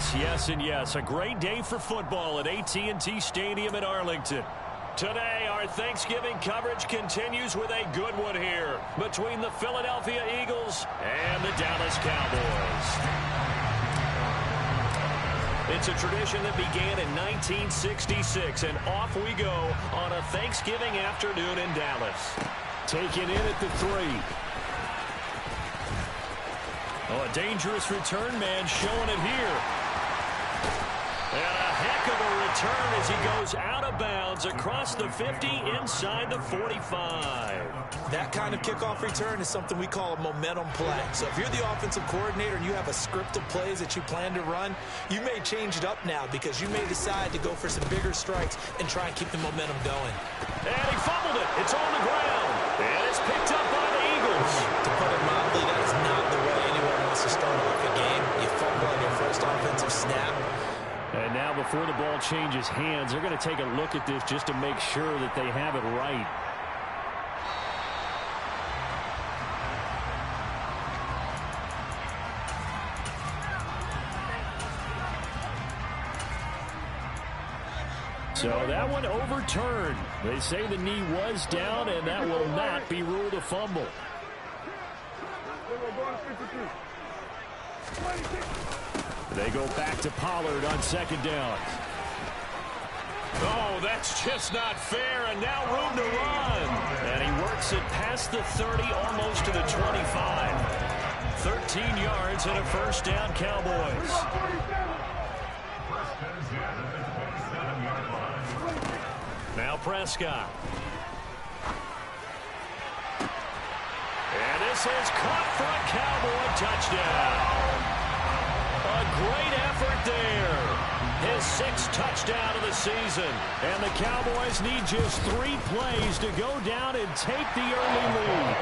Yes, yes, and yes. A great day for football at AT&T Stadium in Arlington. Today, our Thanksgiving coverage continues with a good one here between the Philadelphia Eagles and the Dallas Cowboys. It's a tradition that began in 1966, and off we go on a Thanksgiving afternoon in Dallas. Taken in at the 3. Oh, a dangerous return man showing it here. And a heck of a return as he goes out of bounds across the 50 inside the 45. That kind of kickoff return is something we call a momentum play. So if you're the offensive coordinator and you have a script of plays that you plan to run, you may change it up now because you may decide to go for some bigger strikes and try and keep the momentum going. And he fumbled it. It's on the ground. And it's picked up by the Eagles. To put it mildly, that is not the way anyone wants to start off a game. You fumble on your first offensive snap. And now before the ball changes hands, they're going to take a look at this just to make sure that they have it right. So that one overturned. They say the knee was down, and that will not be ruled a fumble. They go back to Pollard on second down. Oh, that's just not fair, and now room to run. And he works it past the 30, almost to the 25. 13 yards and a first down, Cowboys. Now Prescott. And this is caught for a Cowboy touchdown. A great effort there. His 6th touchdown of the season. And the Cowboys need just 3 plays to go down and take the early lead.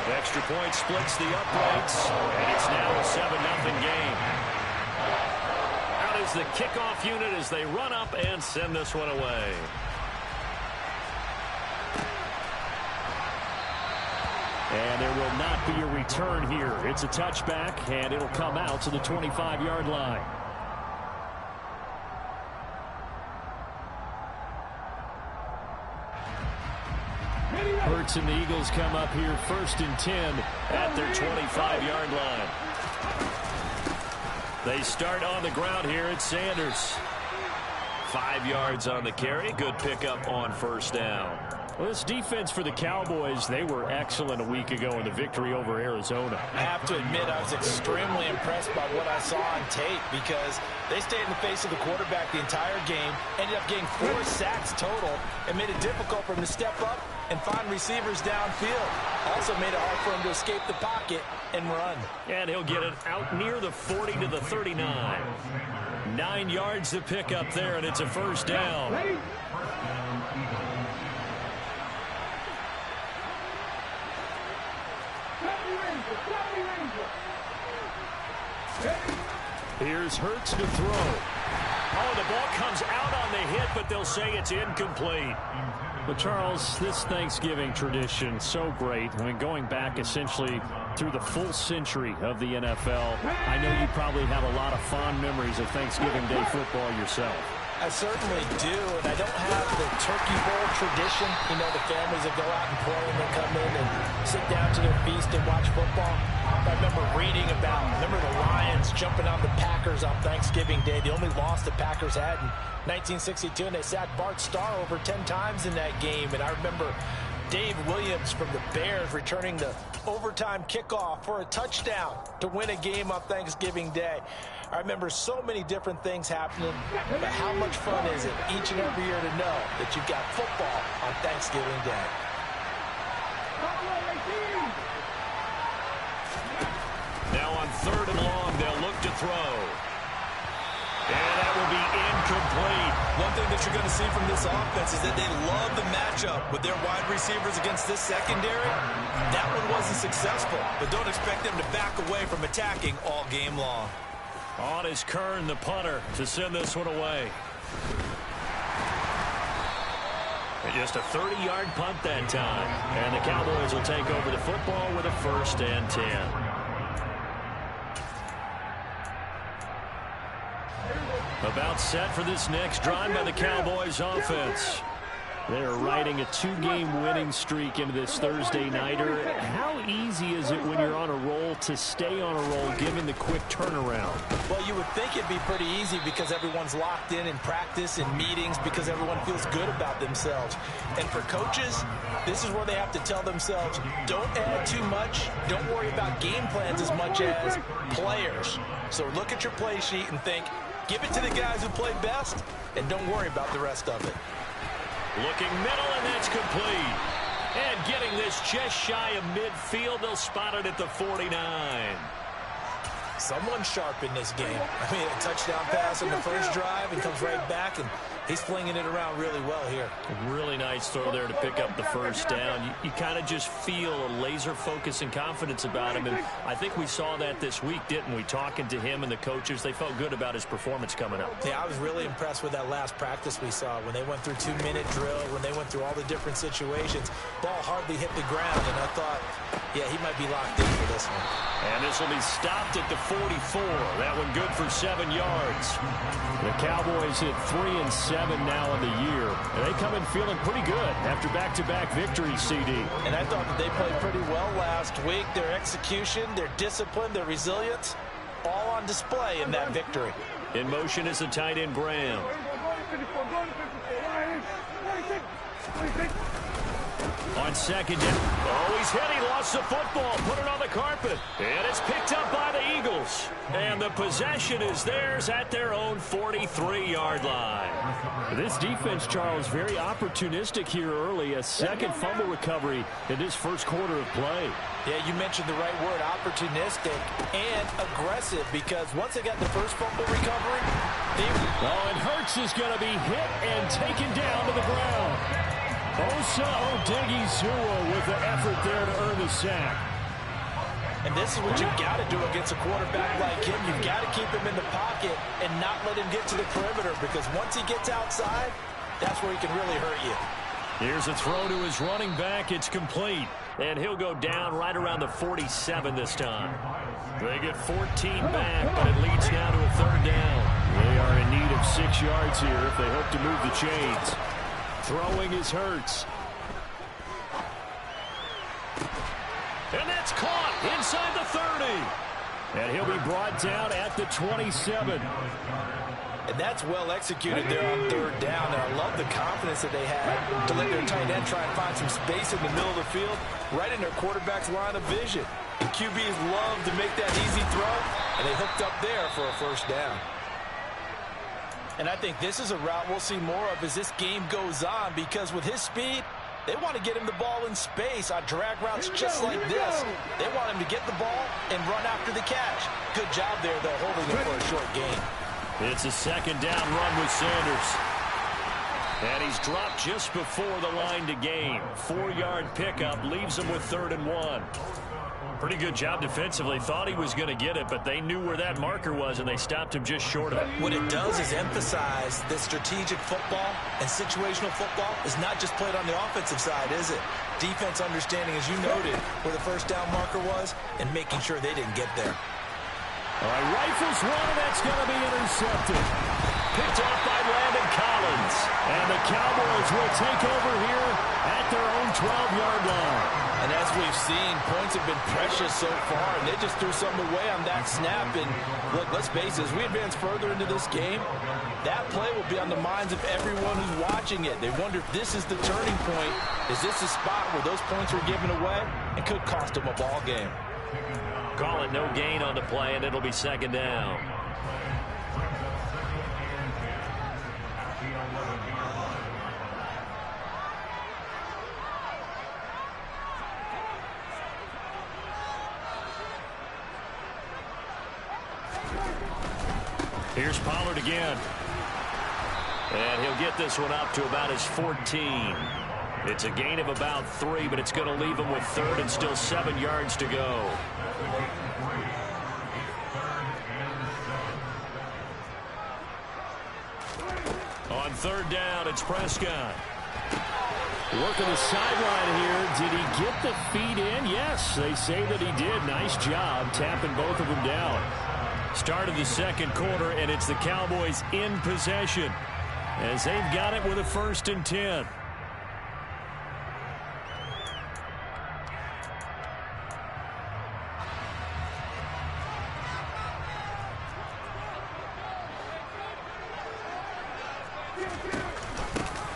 The extra point splits the uprights, and it's now a 7-0 game. Out is the kickoff unit as they run up and send this one away. And there will not be a return here. It's a touchback, and it'll come out to the 25-yard line. Hurts and the Eagles come up here 1st and 10 at their 25-yard line. They start on the ground here at Sanders. 5 yards on the carry. Good pickup on first down. Well, this defense for the Cowboys, they were excellent a week ago in the victory over Arizona. I have to admit I was extremely impressed by what I saw on tape because they stayed in the face of the quarterback the entire game, ended up getting 4 sacks total, and made it difficult for him to step up and find receivers downfield. Also made it hard for him to escape the pocket and run. And he'll get it out near the 40 to the 39. 9 yards to pick up there, and it's a first down. Here's Hurts to throw. Oh, the ball comes out on the hit, but they'll say it's incomplete. But, Charles, this Thanksgiving tradition, so great. I mean, going back essentially through the full century of the NFL, I know you probably have a lot of fond memories of Thanksgiving Day football yourself. I certainly do, and I don't have the turkey bowl tradition. You know, the families that go out and play and then come in and sit down to their feast and watch football. I remember reading about, the Lions jumping on the Packers on Thanksgiving Day. The only loss the Packers had in 1962, and they sacked Bart Starr over 10 times in that game. And I remember Dave Williams from the Bears returning the overtime kickoff for a touchdown to win a game on Thanksgiving Day. I remember so many different things happening, but how much fun is it each and every year to know that you've got football on Thanksgiving Day? Now on 3rd and long, they'll look to throw. And that will be incomplete. One thing that you're going to see from this offense is that they love the matchup with their wide receivers against this secondary. That one wasn't successful, but don't expect them to back away from attacking all game long. On is Kern, the punter, to send this one away. And just a 30-yard punt that time. And the Cowboys will take over the football with a 1st and 10. About set for this next drive by the Cowboys offense. They're riding a 2-game winning streak into this Thursday nighter. How easy is it when you're on a roll to stay on a roll given the quick turnaround? Well, you would think it'd be pretty easy because everyone's locked in practice and meetings because everyone feels good about themselves. And for coaches, this is where they have to tell themselves, don't add too much. Don't worry about game plans as much as players. So look at your play sheet and think, give it to the guys who play best and don't worry about the rest of it. Looking middle, and that's complete. And getting this just shy of midfield, they'll spot it at the 49. Someone's sharp in this game. I mean, a touchdown pass on the first drive and comes right back, and he's flinging it around really well here. Really nice throw there to pick up the first down. You kind of just feel a laser focus and confidence about him, and I think we saw that this week, didn't we? Talking to him and the coaches, they felt good about his performance coming up. Yeah, I was really impressed with that last practice we saw when they went through 2-minute drill, when they went through all the different situations. Ball hardly hit the ground, and I thought, yeah, he might be locked in for this one. And this will be stopped at the 44. That one good for 7 yards. The Cowboys hit 3-7 now in the year. And they come in feeling pretty good after back-to-back victories, CD. And I thought that they played pretty well last week. Their execution, their discipline, their resilience, all on display in that victory. In motion is the tight end, Graham. On second down. Oh, he's hit. He lost the football. Put it on the carpet. And it's picked up by the Eagles. And the possession is theirs at their own 43-yard line. This defense, Charles, very opportunistic here early. A second fumble recovery in this first quarter of play. Yeah, you mentioned the right word, opportunistic and aggressive, because once they got the first fumble recovery, and Hurts is going to be hit and taken down to the ground. Osa Odighizuwa with the effort there to earn the sack. And this is what you've got to do against a quarterback like him. You've got to keep him in the pocket and not let him get to the perimeter, because once he gets outside, that's where he can really hurt you. Here's a throw to his running back. It's complete. And he'll go down right around the 47 this time. They get 14 back, but it leads now to a third down. They are in need of 6 yards here if they hope to move the chains. Throwing is Hurts. And that's caught inside the 30. And he'll be brought down at the 27. And that's well executed there on third down. And I love the confidence that they had to let their tight end try and find some space in the middle of the field, right in their quarterback's line of vision. And QBs love to make that easy throw, and they hooked up there for a first down. And I think this is a route we'll see more of as this game goes on, because with his speed, they want to get him the ball in space on drag routes just like this. They want him to get the ball and run after the catch. Good job there, though, holding him for a short gain. It's a second down run with Sanders. And he's dropped just before the line to gain. 4-yard pickup leaves him with 3rd and 1. Pretty good job defensively. Thought he was going to get it, but they knew where that marker was, and they stopped him just short of it. What it does is emphasize that strategic football and situational football is not just played on the offensive side, is it? Defense understanding, as you noted, where the first down marker was and making sure they didn't get there. All right, rifles one, and that's going to be intercepted. Picked off by Landon Collins. And the Cowboys will take over here at their own 12-yard line. And as we've seen, points have been precious so far, and they just threw something away on that snap. And look, let's face it, as we advance further into this game, that play will be on the minds of everyone who's watching it. They wonder if this is the turning point. Is this a spot where those points were given away and could cost them a ball game? Call it no gain on the play, and it'll be second down. Here's Pollard again. And he'll get this one up to about his 14. It's a gain of about 3, but it's going to leave him with 3rd and still 7 yards to go. On 3rd down, it's Prescott. Working the sideline here. Did he get the feet in? Yes, they say that he did. Nice job tapping both of them down. Start of the second quarter, and it's the Cowboys in possession as they've got it with a 1st and 10.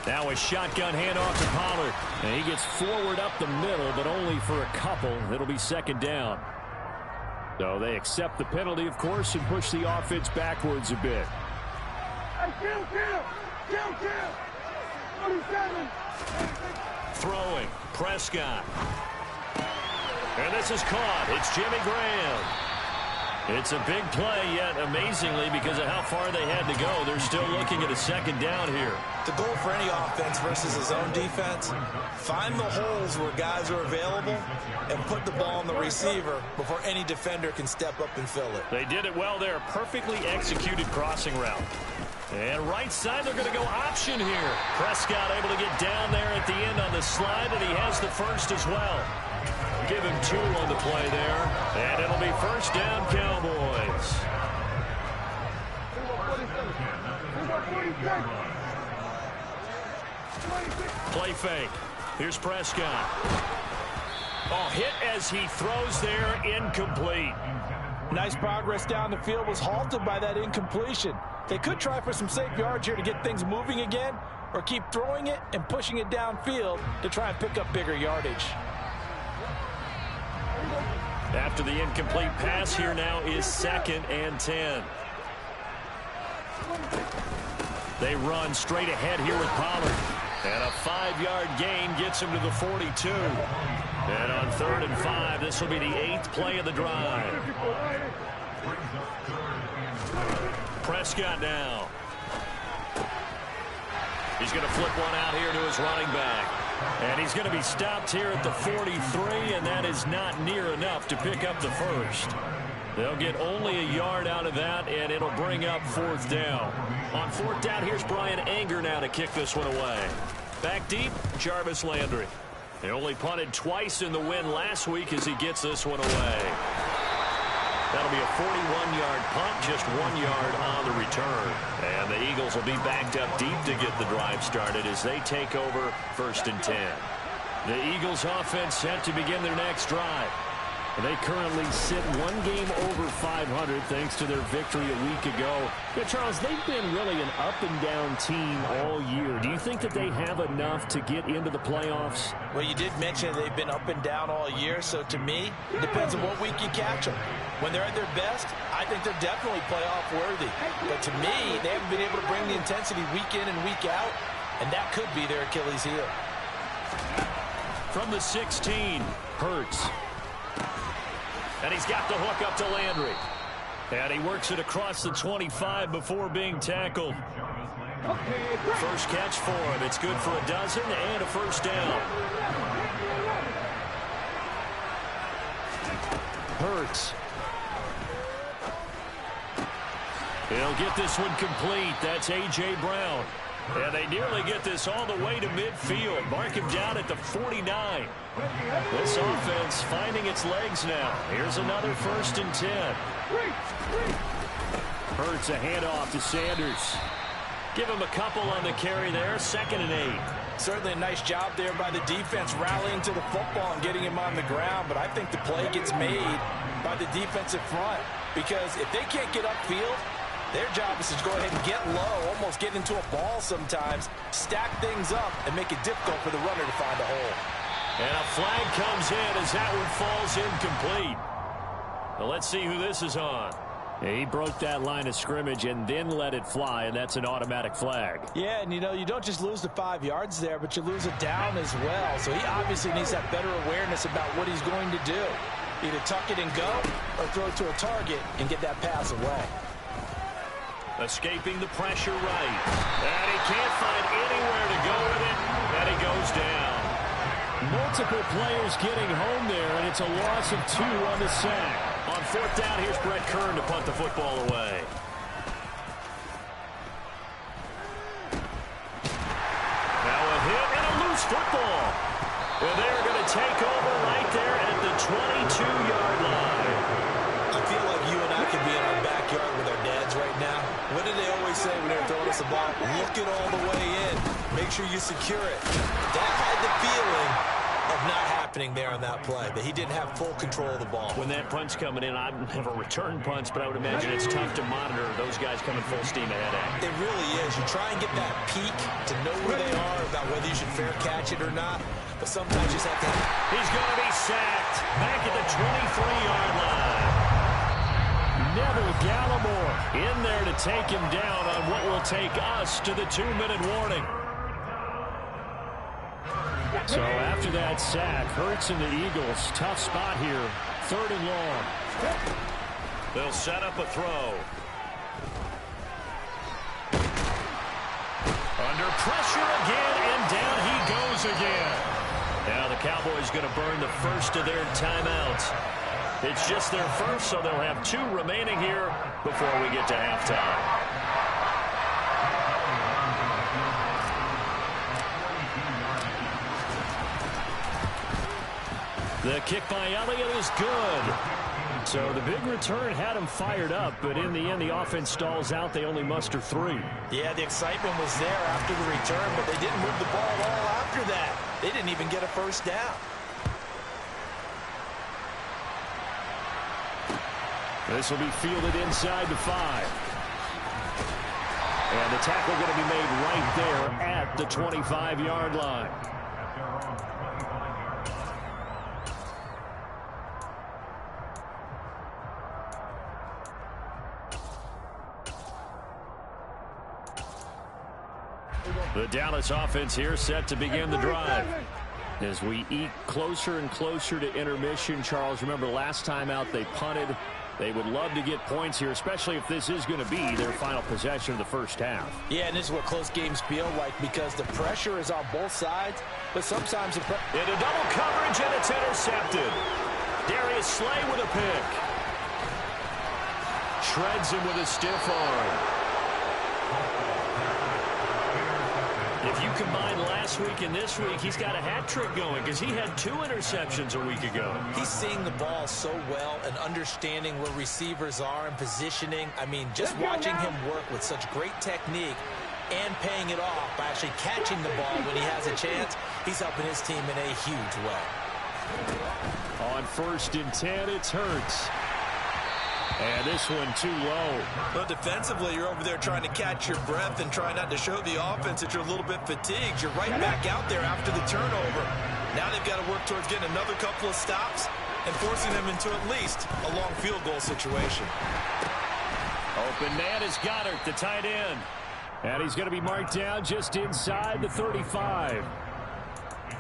Now a shotgun handoff to Pollard. And he gets forward up the middle, but only for a couple. It'll be 2nd down. So they accept the penalty, of course, and push the offense backwards a bit. Throwing. Prescott. And this is caught. It's Jimmy Graham. It's a big play, yet amazingly, because of how far they had to go, they're still looking at a 2nd down here. The goal for any offense versus his own defense, find the holes where guys are available and put the ball on the receiver before any defender can step up and fill it. They did it well there. Perfectly executed crossing route. And right side, they're going to go option here. Prescott able to get down there at the end on the slide, and he has the 1st as well. Give him 2 on the play there. And it'll be 1st down, Cowboys. Play fake. Here's Prescott. Oh, hit as he throws there, incomplete. Nice progress down the field, was halted by that incompletion. They could try for some safe yards here to get things moving again, or keep throwing it and pushing it downfield to try and pick up bigger yardage. After the incomplete pass, here now is 2nd and 10. They run straight ahead here with Pollard. And a 5-yard gain gets him to the 42. And on 3rd and 5, this will be the 8th play of the drive. Prescott now. He's going to flip one out here to his running back. And he's going to be stopped here at the 43, and that is not near enough to pick up the 1st. They'll get only a yard out of that, and it'll bring up 4th down. On 4th down, here's Brian Anger now to kick this one away. Back deep, Jarvis Landry. They only punted twice in the win last week as he gets this one away. That'll be a 41-yard punt, just 1 yard on the return. And the Eagles will be backed up deep to get the drive started as they take over 1st and 10. The Eagles offense set to begin their next drive. They currently sit 1 game over 500 thanks to their victory a week ago. Yeah, Charles, they've been really an up-and-down team all year. Do you think that they have enough to get into the playoffs? Well, you did mention they've been up and down all year, so to me, it depends on what week you catch them. When they're at their best, I think they're definitely playoff worthy. But to me, they haven't been able to bring the intensity week in and week out, and that could be their Achilles heel. From the 16, Hurts. And he's got the hook up to Landry. And he works it across the 25 before being tackled. First catch for him. It's good for a dozen and a 1st down. Hurts. He'll get this one complete. That's A.J. Brown. And they nearly get this all the way to midfield. Mark him down at the 49. This offense finding its legs now. Here's another 1st and 10. Hurts a handoff to Sanders. Give him a couple on the carry there. 2nd and 8. Certainly a nice job there by the defense rallying to the football and getting him on the ground. But I think the play gets made by the defensive front. Because if they can't get upfield, their job is to go ahead and get low, almost get into a ball sometimes, stack things up, and make it difficult for the runner to find a hole. And a flag comes in as that one falls incomplete. Well, let's see who this is on. Yeah, he broke that line of scrimmage and then let it fly, and that's an automatic flag. Yeah, and you know, you don't just lose the 5 yards there, but you lose it down as well. So he obviously needs that better awareness about what he's going to do. Either tuck it and go or throw it to a target and get that pass away. Escaping the pressure right. And he can't find anywhere to go with it, and he goes down. Multiple players getting home there, and it's a loss of 2 on the sack. On 4th down, here's Brett Kern to punt the football away. Now a hit and a loose football. And they're going to take over right there at the 22-yard line. I feel like you and I could be in our backyard What did they always say when they were throwing us the ball? Look it all the way in. Make sure you secure it. That had the feeling of not happening there on that play, that he didn't have full control of the ball. When that punch coming in, I've never returned punch, but I would imagine it's tough to monitor those guys coming full steam ahead at. It really is. You try and get that peek to know where they are, about whether you should fair catch it or not, but sometimes you just have to... He's going to be sacked back at the 23-yard line. Neville Gallimore in there to take him down on what will take us to the 2-minute warning. So after that sack, Hurts and the Eagles, tough spot here, 3rd and long. They'll set up a throw. Under pressure again, and down he goes again. Now the Cowboys going to burn the first of their timeouts. It's just their first, so they'll have 2 remaining here before we get to halftime. The kick by Elliott is good. So the big return had him fired up, but in the end, the offense stalls out. They only muster 3. Yeah, the excitement was there after the return, but they didn't move the ball at all after that. They didn't even get a first down. This will be fielded inside the 5. And the tackle going to be made right there at the 25-yard line. The Dallas offense here set to begin the drive. As we eke closer and closer to intermission, Charles, remember last time out they punted. They would love to get points here, especially if this is going to be their final possession of the first half. Yeah, and this is what close games feel like because the pressure is on both sides, but sometimes the into double coverage, and it's intercepted. Darius Slay with a pick. Shreds him with a stiff arm. If you combine last week and this week, he's got a hat trick going because he had 2 interceptions a week ago. He's seeing the ball so well and understanding where receivers are and positioning. I mean, just watching him work with such great technique and paying it off by actually catching the ball when he has a chance, he's helping his team in a huge way. On 1st and 10, it's Hurts. And this one too low. But defensively, you're over there trying to catch your breath and try not to show the offense that you're a little bit fatigued. You're right back out there after the turnover. Now they've got to work towards getting another couple of stops and forcing them into at least a long field goal situation. Open man is Goddard, the tight end. And he's going to be marked down just inside the 35.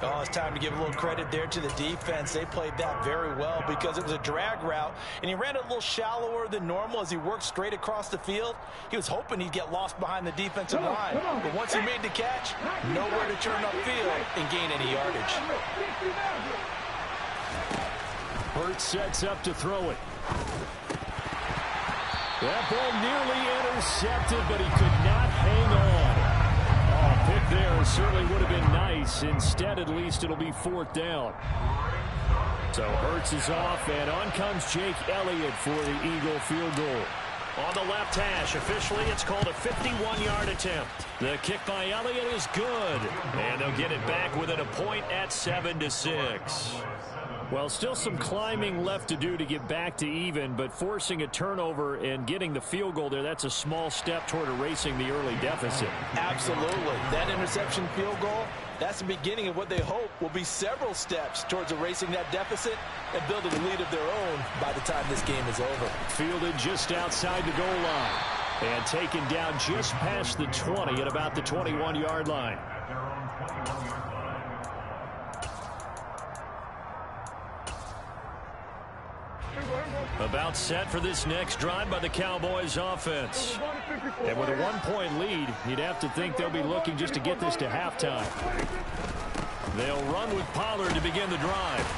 Oh, it's time to give a little credit there to the defense. They played that very well because it was a drag route, and he ran it a little shallower than normal as he worked straight across the field. He was hoping he'd get lost behind the defensive line, but once he made the catch, nowhere to turn upfield and gain any yardage. Hurts sets up to throw it. That ball nearly intercepted, but he could not hang on. Pick there certainly would have been nice. Instead, at least, it'll be 4th down. So Hurts is off, and on comes Jake Elliott for the Eagle field goal. On the left hash, officially, it's called a 51-yard attempt. The kick by Elliott is good, and they'll get it back within a point at 7-6. Well, still some climbing left to do to get back to even, but forcing a turnover and getting the field goal there, that's a small step toward erasing the early deficit. Absolutely. That interception field goal, that's the beginning of what they hope will be several steps towards erasing that deficit and building a lead of their own by the time this game is over. Fielded just outside the goal line and taken down just past the 20 at about the 21-yard line. About set for this next drive by the Cowboys offense. And with a 1-point lead, you'd have to think they'll be looking just to get this to halftime. They'll run with Pollard to begin the drive.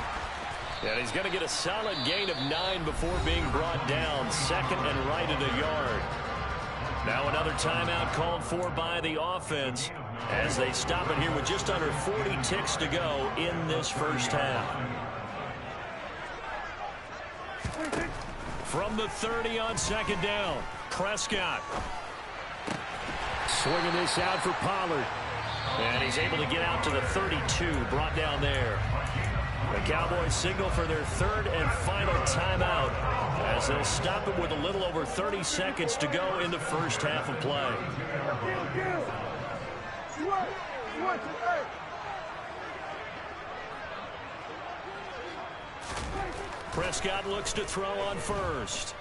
And he's going to get a solid gain of 9 before being brought down. 2nd and right at a yard. Now another timeout called for by the offense as they stop it here with just under 40 ticks to go in this first half. From the 30 on 2nd down, Prescott. Swinging this out for Pollard. And he's able to get out to the 32, brought down there. The Cowboys signal for their third and final timeout as they'll stop it with a little over 30 seconds to go in the first half of play. Prescott looks to throw on first.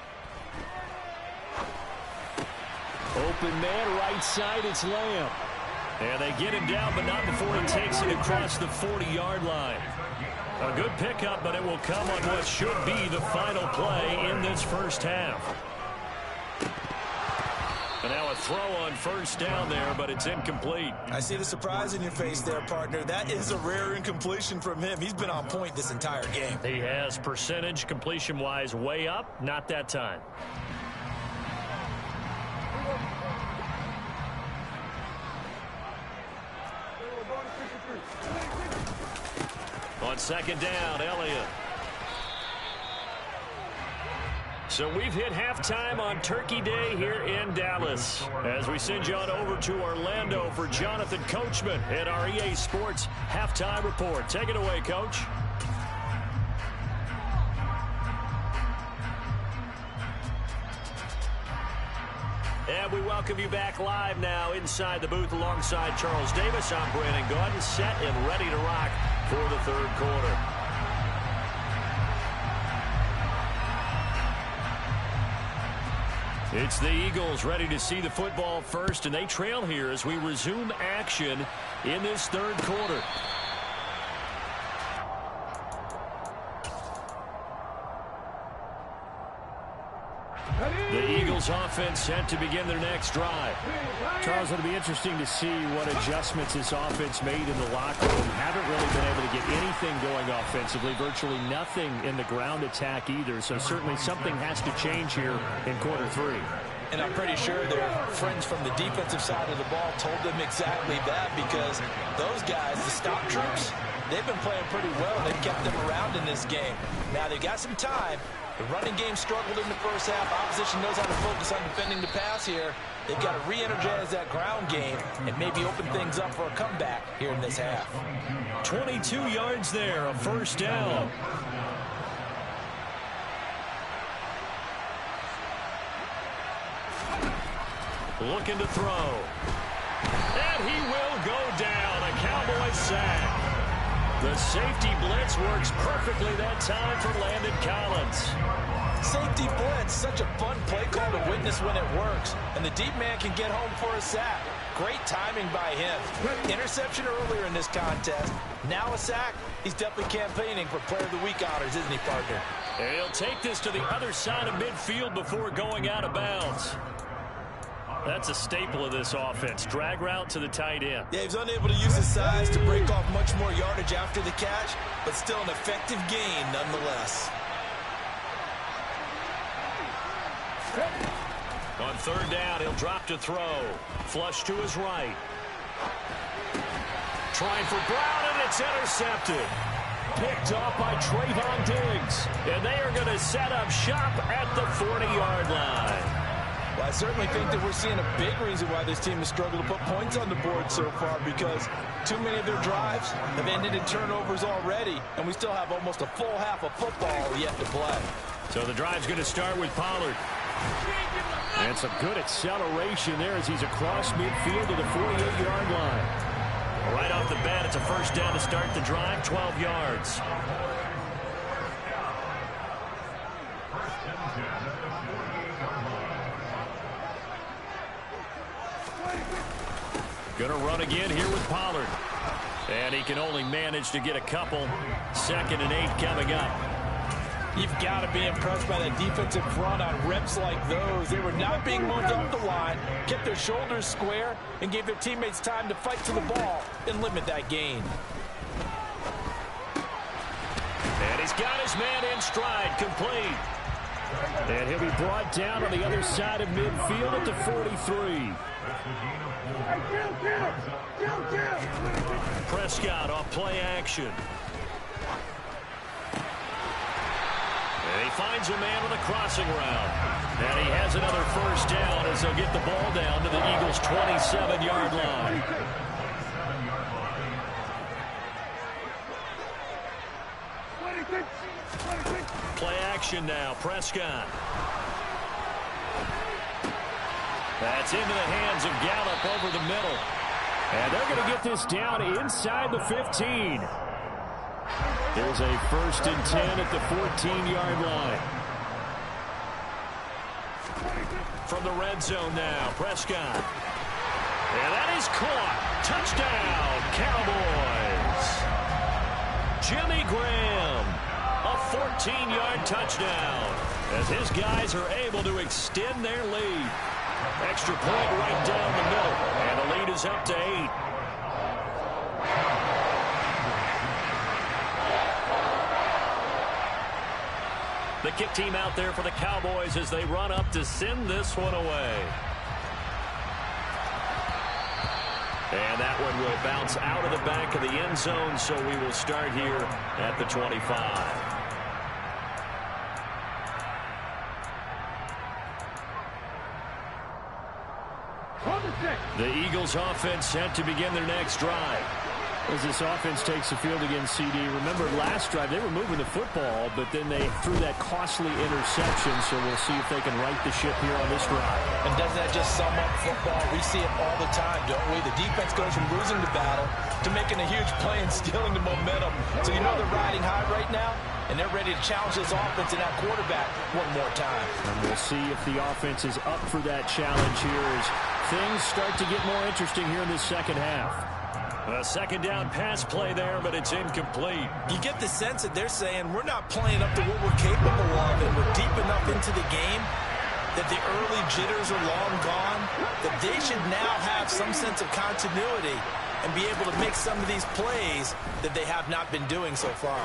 Open man, right side, it's Lamb. And they get him down, but not before he takes it across the 40-yard line. A good pickup, but it will come on what should be the final play in this first half. And now a throw on first down there, but it's incomplete. I see the surprise in your face there, partner. That is a rare incompletion from him. He's been on point this entire game. He has percentage completion-wise way up, not that time. On second down, Elliott. So we've hit halftime on Turkey Day here in Dallas. As we send you on over to Orlando for Jonathan Coachman at our EA Sports Halftime Report. Take it away, Coach. And we welcome you back live now inside the booth alongside Charles Davis. I'm Brandon Gaudin, set and ready to rock for the third quarter. It's the Eagles ready to see the football first, and they trail here as we resume action in this third quarter. The Eagles offense set to begin their next drive. Charles, it'll be interesting to see what adjustments this offense made in the locker room. Haven't really been able to get anything going offensively, virtually nothing in the ground attack either. So certainly something has to change here in quarter three. And I'm pretty sure their friends from the defensive side of the ball told them exactly that, because those guys, the stop troops, they've been playing pretty well. They've kept them around in this game. Now they've got some time. The running game struggled in the first half. Opposition knows how to focus on defending the pass here. They've got to re-energize that ground game and maybe open things up for a comeback here in this half. 22 yards there, a first down. Looking to throw. And he will go down. A Cowboy sack. The safety blitz works perfectly that time for Landon Collins. Safety blitz, such a fun play call to witness when it works. And the deep man can get home for a sack. Great timing by him. Interception earlier in this contest. Now a sack. He's definitely campaigning for Player of the Week honors, isn't he, partner? And he'll take this to the other side of midfield before going out of bounds. That's a staple of this offense. Drag route to the tight end. Yeah, he's unable to use his size to break off much more yardage after the catch, but still an effective gain nonetheless. On third down, he'll drop to throw. Flush to his right. Trying for Brown, and it's intercepted. Picked off by Trayvon Diggs. And they are going to set up shop at the 40-yard line. Well, I certainly think that we're seeing a big reason why this team has struggled to put points on the board so far, because too many of their drives have ended in turnovers already, and we still have almost a full half of football yet to play. So the drive's going to start with Pollard. And some good acceleration there as he's across midfield to the 48-yard line. Right off the bat, it's a first down to start the drive, 12 yards. Going to run again here with Pollard. And he can only manage to get a couple. 2nd and 8 coming up. You've got to be impressed by that defensive front on reps like those. They were not being moved up the line, kept their shoulders square, and gave their teammates time to fight to the ball and limit that gain. And he's got his man in stride, complete. And he'll be brought down on the other side of midfield at the 43. Prescott off play action. And he finds a man on the crossing route. And he has another first down as they'll get the ball down to the Eagles his 27-yard line. Play action now. Prescott. That's into the hands of Gallup over the middle. And they're going to get this down inside the 15. There's a 1st and 10 at the 14-yard line. From the red zone now, Prescott. And that is caught. Touchdown, Cowboys. Jimmy Graham, a 14-yard touchdown, as his guys are able to extend their lead. Extra point right down the middle, and the lead is up to 8. The kick team out there for the Cowboys as they run up to send this one away. And that one will bounce out of the back of the end zone, so we will start here at the 25. The Eagles offense set to begin their next drive. As this offense takes the field against CD, remember last drive they were moving the football, but then they threw that costly interception, so we'll see if they can right the ship here on this drive. And doesn't that just sum up football? We see it all the time, don't we? The defense goes from losing the battle to making a huge play and stealing the momentum. So you know they're riding high right now, and they're ready to challenge this offense and that quarterback one more time. And we'll see if the offense is up for that challenge here as things start to get more interesting here in this second half. A second down pass play there, but it's incomplete. You get the sense that they're saying we're not playing up to what we're capable of, and we're deep enough into the game that the early jitters are long gone, that they should now have some sense of continuity and be able to make some of these plays that they have not been doing so far.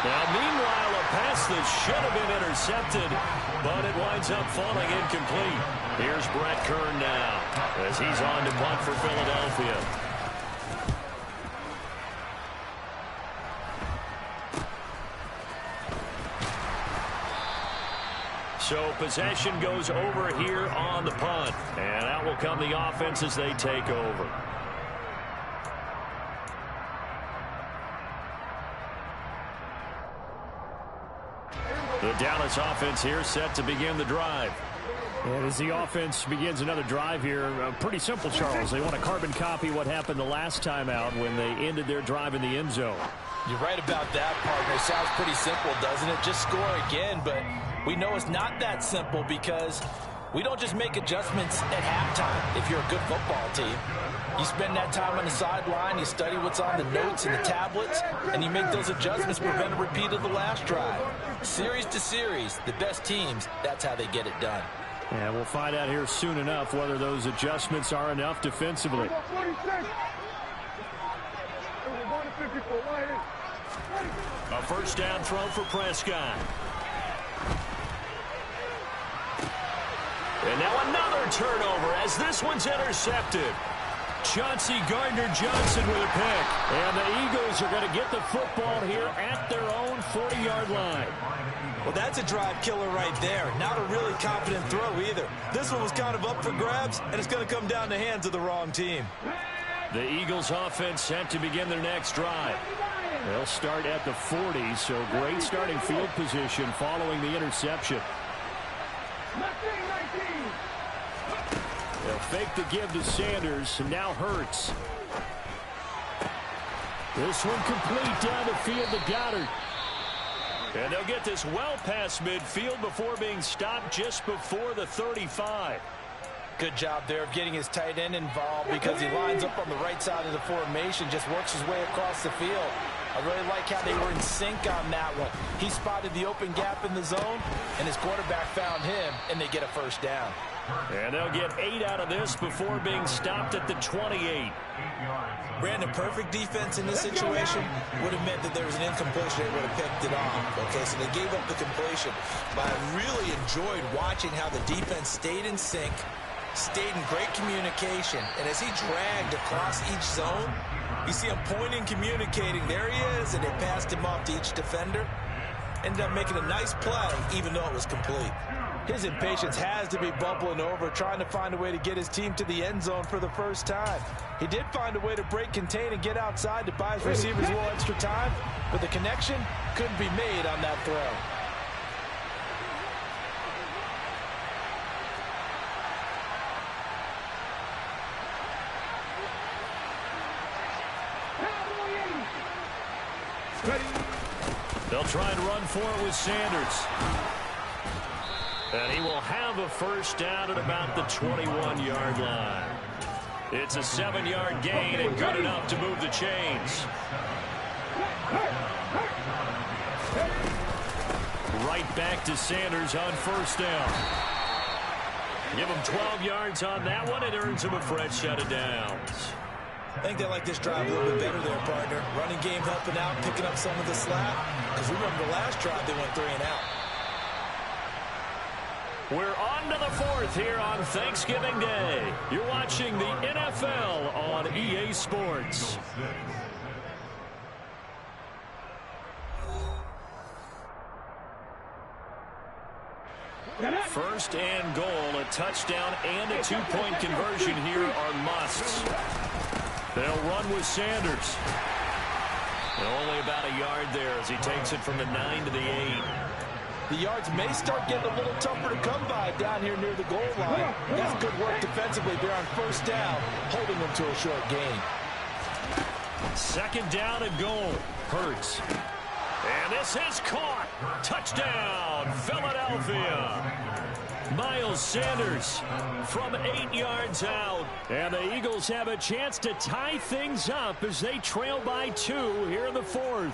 Now, meanwhile, a pass that should have been intercepted, but it winds up falling incomplete. Here's Brett Kern now as he's on to punt for Philadelphia. So possession goes over here on the punt, and out will come the offense as they take over. The Dallas offense here set to begin the drive. And as the offense begins another drive here, pretty simple, Charles. They want to carbon copy what happened the last time out when they ended their drive in the end zone. You're right about that, partner. Sounds pretty simple, doesn't it? Just score again, but we know it's not that simple because we don't just make adjustments at halftime if you're a good football team. You spend that time on the sideline, you study what's on the notes and the tablets, and you make those adjustments to prevent a repeat of the last drive. Series to series, the best teams, that's how they get it done. And we'll find out here soon enough whether those adjustments are enough defensively. A first down throw for Prescott. And now another turnover as this one's intercepted. Chauncey Gardner-Johnson with a pick. And the Eagles are going to get the football here at their own 40-yard line. Well, that's a drive killer right there. Not a really confident throw either. This one was kind of up for grabs, and it's going to come down the hands of the wrong team. The Eagles offense set to begin their next drive. They'll start at the 40, so great starting field position following the interception. They'll fake the give to Sanders, and now Hurts. This one complete down the field to Goddard. And they'll get this well past midfield before being stopped just before the 35. Good job there of getting his tight end involved because he lines up on the right side of the formation, just works his way across the field. I really like how they were in sync on that one. He spotted the open gap in the zone, and his quarterback found him, and they get a first down. And they'll get 8 out of this before being stopped at the 28. Brandon, perfect defense in this situation would have meant that there was an incompletion. They would have picked it off. Okay, so they gave up the completion. But I really enjoyed watching how the defense stayed in sync, stayed in great communication. And as he dragged across each zone, you see him pointing, communicating. There he is, and they passed him off to each defender. Ended up making a nice play, even though it was complete. His impatience has to be bubbling over, trying to find a way to get his team to the end zone for the first time. He did find a way to break contain and get outside to buy his receivers a little extra time, but the connection couldn't be made on that throw. They'll try and run for it with Sanders. And he will have a first down at about the 21-yard line. It's a 7-yard gain and good enough to move the chains. Right back to Sanders on first down. Give him 12 yards on that one. It earns him a fresh set of downs. I think they like this drive a little bit better there, partner. Running game helping out, picking up some of the slack. Because remember the last drive, they went 3 and out. We're on to the 4th here on Thanksgiving Day. You're watching the NFL on EA Sports. First and goal, a touchdown and a 2-point conversion here are musts. They'll run with Sanders. And only about a yard there as he takes it from the 9 to the 8. The yards may start getting a little tougher to come by down here near the goal line. That's good work defensively there on first down, holding them to a short gain. Second down and goal. Hurts. And this is caught. Touchdown, Philadelphia. Miles Sanders from 8 yards out. And the Eagles have a chance to tie things up as they trail by 2 here in the 4th.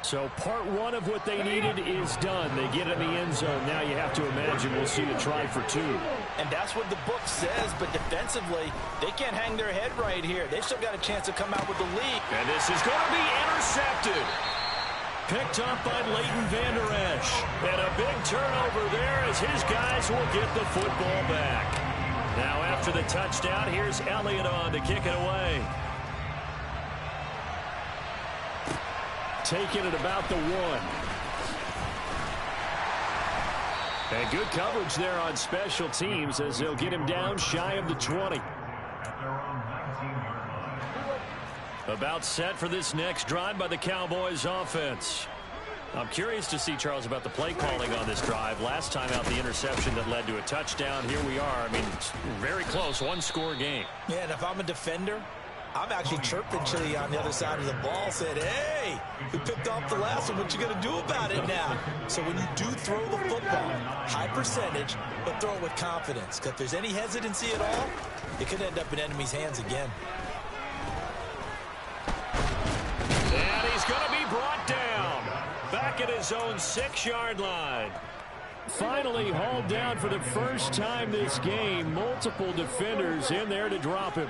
So part 1 of what they needed is done. They get in the end zone. Now you have to imagine we'll see a try for 2. And that's what the book says, but defensively, they can't hang their head right here. They've still got a chance to come out with the lead. And this is going to be intercepted. Picked up by Leighton Vander Esch. And a big turnover there as his guys will get the football back. Now after the touchdown, here's Elliott on to kick it away. Taking it about the 1. And good coverage there on special teams as they'll get him down shy of the 20. About set for this next drive by the Cowboys offense. I'm curious to see, Charles, about the play calling on this drive. Last time out, the interception that led to a touchdown. Here we are. I mean, it's very close, 1-score game. Yeah, and if I'm a defender, I'm actually chirping Chili on the other side of the ball, said, hey, we picked off the last one. What you going to do about it now? So when you do throw the football, high percentage, but throw it with confidence. Because if there's any hesitancy at all, it could end up in enemy's hands again. And he's going to be brought down. Back at his own 6-yard line. Finally hauled down for the first time this game. Multiple defenders in there to drop him.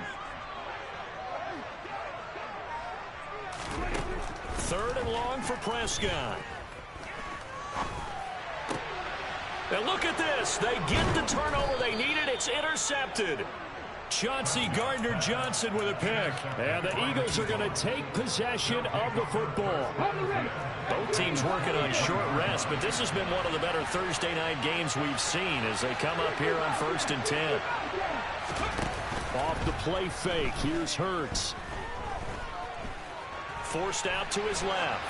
3rd and long for Prescott. And look at this. They get the turnover they needed. It's intercepted. Chauncey Gardner-Johnson with a pick. And the Eagles are going to take possession of the football. Both teams working on short rest, but this has been one of the better Thursday night games we've seen as they come up here on 1st and 10. Off the play fake. Here's Hurts. Forced out to his left.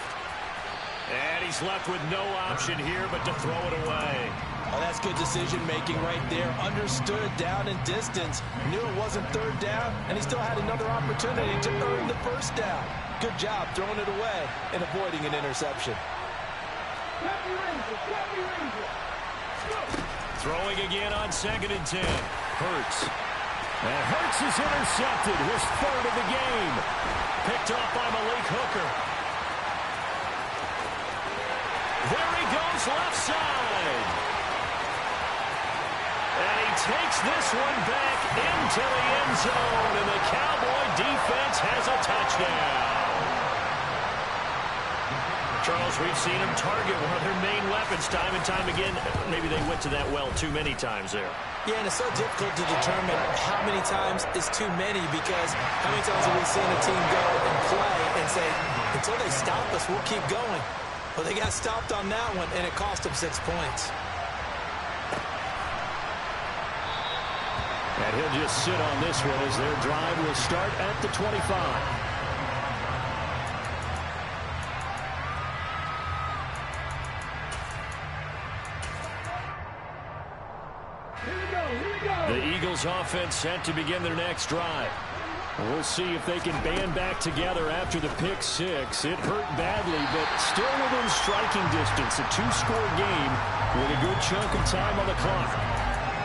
And he's left with no option here but to throw it away. Oh, that's good decision-making right there. Understood down and distance. Knew it wasn't 3rd down, and he still had another opportunity to earn the first down. Good job throwing it away and avoiding an interception. Throwing again on 2nd and 10. Hurts. And Hurts is intercepted. His 3rd of the game. Picked off by Malik Hooker. There he goes left side. And he takes this one back into the end zone. And the Cowboy defense has a touchdown. Charles, we've seen him target one of their main weapons time and time again. Maybe they went to that well too many times there. Yeah, and it's so difficult to determine how many times is too many because how many times have we seen a team go and play and say, until they stop us, we'll keep going. Well, they got stopped on that one, and it cost them 6 points. And he'll just sit on this one as their drive will start at the 25. The Eagles offense set to begin their next drive. We'll see if they can band back together after the pick six. It hurt badly, but still within striking distance. A two-score game with a good chunk of time on the clock.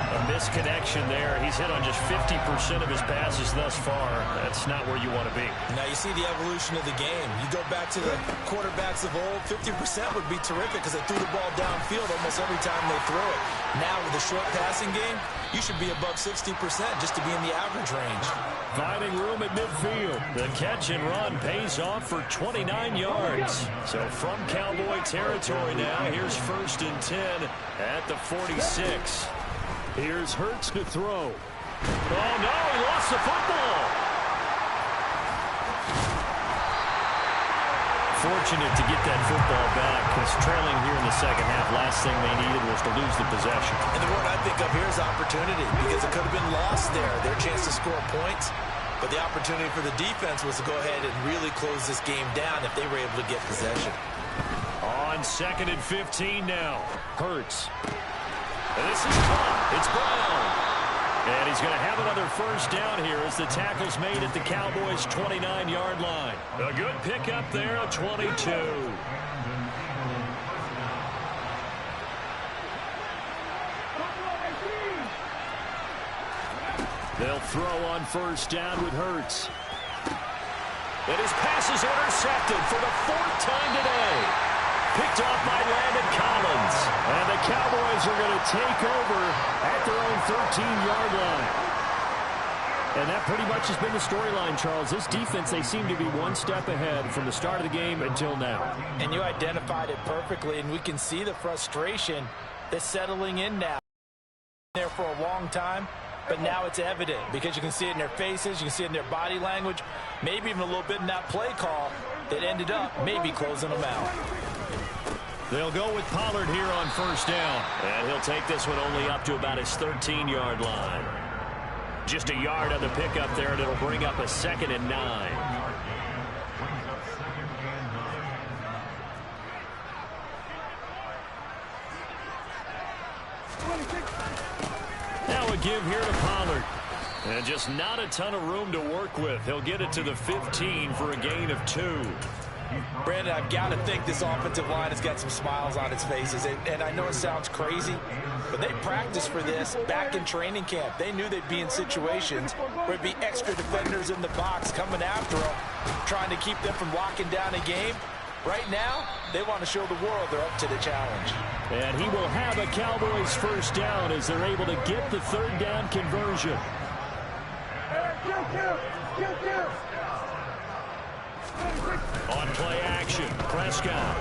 A misconnection there. He's hit on just 50% of his passes thus far. That's not where you want to be. Now you see the evolution of the game. You go back to the quarterbacks of old, 50% would be terrific because they threw the ball downfield almost every time they throw it. Now with the short passing game, you should be above 60% just to be in the average range. Finding room at midfield. The catch and run pays off for 29 yards. So from Cowboy territory now, here's 1st and 10 at the 46. Here's Hurts to throw. Oh, no, he lost the football. Fortunate to get that football back because trailing here in the second half, last thing they needed was to lose the possession. And the word I think of here is opportunity because it could have been lost there. Their chance to score points. But the opportunity for the defense was to go ahead and really close this game down if they were able to get possession. On 2nd and 15 now. Hurts. And this is caught. It's Brown. And he's going to have another 1st down here as the tackle's made at the Cowboys' 29-yard line. A good pickup there at 22. They'll throw on 1st down with Hurts. And his pass is intercepted for the 4th time today. Picked off by Landon Collins. And the Cowboys are going to take over at their own 13-yard line. And that pretty much has been the storyline, Charles. This defense, they seem to be one step ahead from the start of the game until now. And you identified it perfectly, and we can see the frustration that's settling in now. There for a long time, but now it's evident because you can see it in their faces, you can see it in their body language, maybe even a little bit in that play call that ended up maybe closing them out. They'll go with Pollard here on 1st down. And he'll take this one only up to about his 13-yard line. Just a yard on the pickup there, and it'll bring up a 2nd and 9. Now a give here to Pollard. And just not a ton of room to work with. He'll get it to the 15 for a gain of 2. Brandon, I've got to think this offensive line has got some smiles on its faces. And I know it sounds crazy, but they practiced for this back in training camp. They knew they'd be in situations where it'd be extra defenders in the box coming after them, trying to keep them from locking down a game. Right now, they want to show the world they're up to the challenge. And he will have a Cowboys 1st down as they're able to get the 3rd down conversion. On play action, Prescott.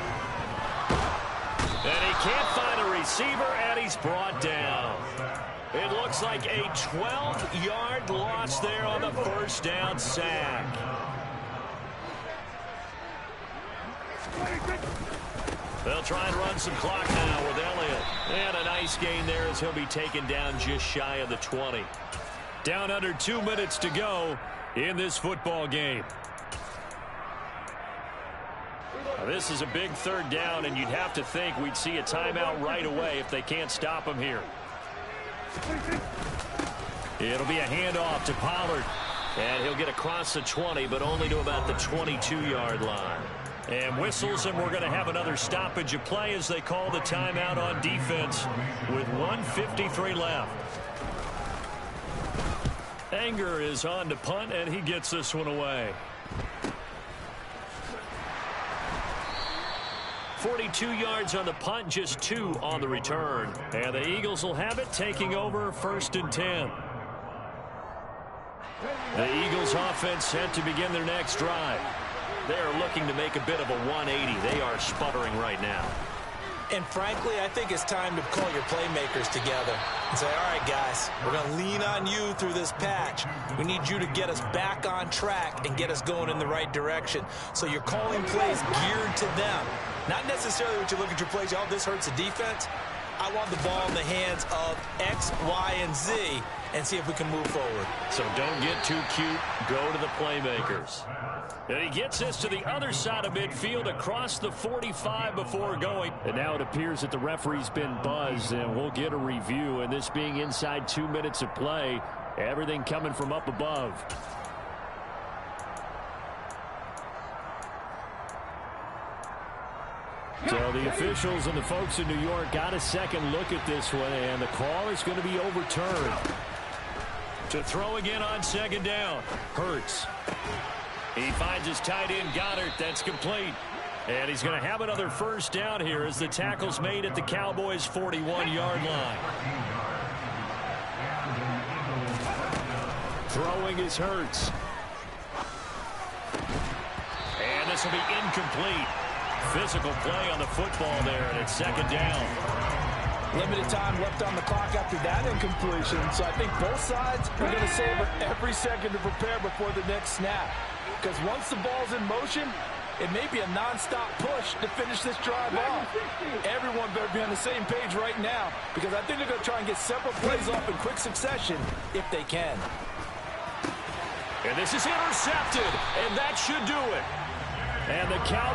And he can't find a receiver, and he's brought down. It looks like a 12-yard loss there on the 1st down sack. They'll try and run some clock now with Elliott. And a nice gain there as he'll be taken down just shy of the 20. Down under 2 minutes to go in this football game. Now, this is a big 3rd down, and you'd have to think we'd see a timeout right away if they can't stop him here. It'll be a handoff to Pollard. And he'll get across the 20, but only to about the 22-yard line. And whistles, and we're going to have another stoppage of play as they call the timeout on defense with 1:53 left. Anger is on to punt, and he gets this one away. 42 yards on the punt, just 2 on the return. And the Eagles will have it, taking over 1st and 10. The Eagles offense set to begin their next drive. They are looking to make a bit of a 180. They are sputtering right now. And frankly, I think it's time to call your playmakers together and say, all right, guys, we're going to lean on you through this patch. We need you to get us back on track and get us going in the right direction. So you're calling plays geared to them. Not necessarily what you look at your plays, oh, this hurts the defense. I want the ball in the hands of X, Y, and Z and see if we can move forward. So don't get too cute. Go to the playmakers. And he gets this to the other side of midfield across the 45 before going. And now it appears that the referee's been buzzed, and we'll get a review. And this being inside 2 minutes of play, everything coming from up above. So the officials and the folks in New York got a second look at this one, and the call is going to be overturned. To throw again on second down. Hurts. He finds his tight end, Goddard. That's complete. And he's going to have another first down here as the tackle's made at the Cowboys' 41-yard line. Throwing is Hurts. And this will be incomplete. Physical play on the football there, and it's second down. Limited time left on the clock after that incompletion, so I think both sides are going to savor every second to prepare before the next snap. Because once the ball's in motion, it may be a non-stop push to finish this drive off. Everyone better be on the same page right now, because I think they're going to try and get several plays off in quick succession if they can. And this is intercepted, and that should do it. And the Cowboys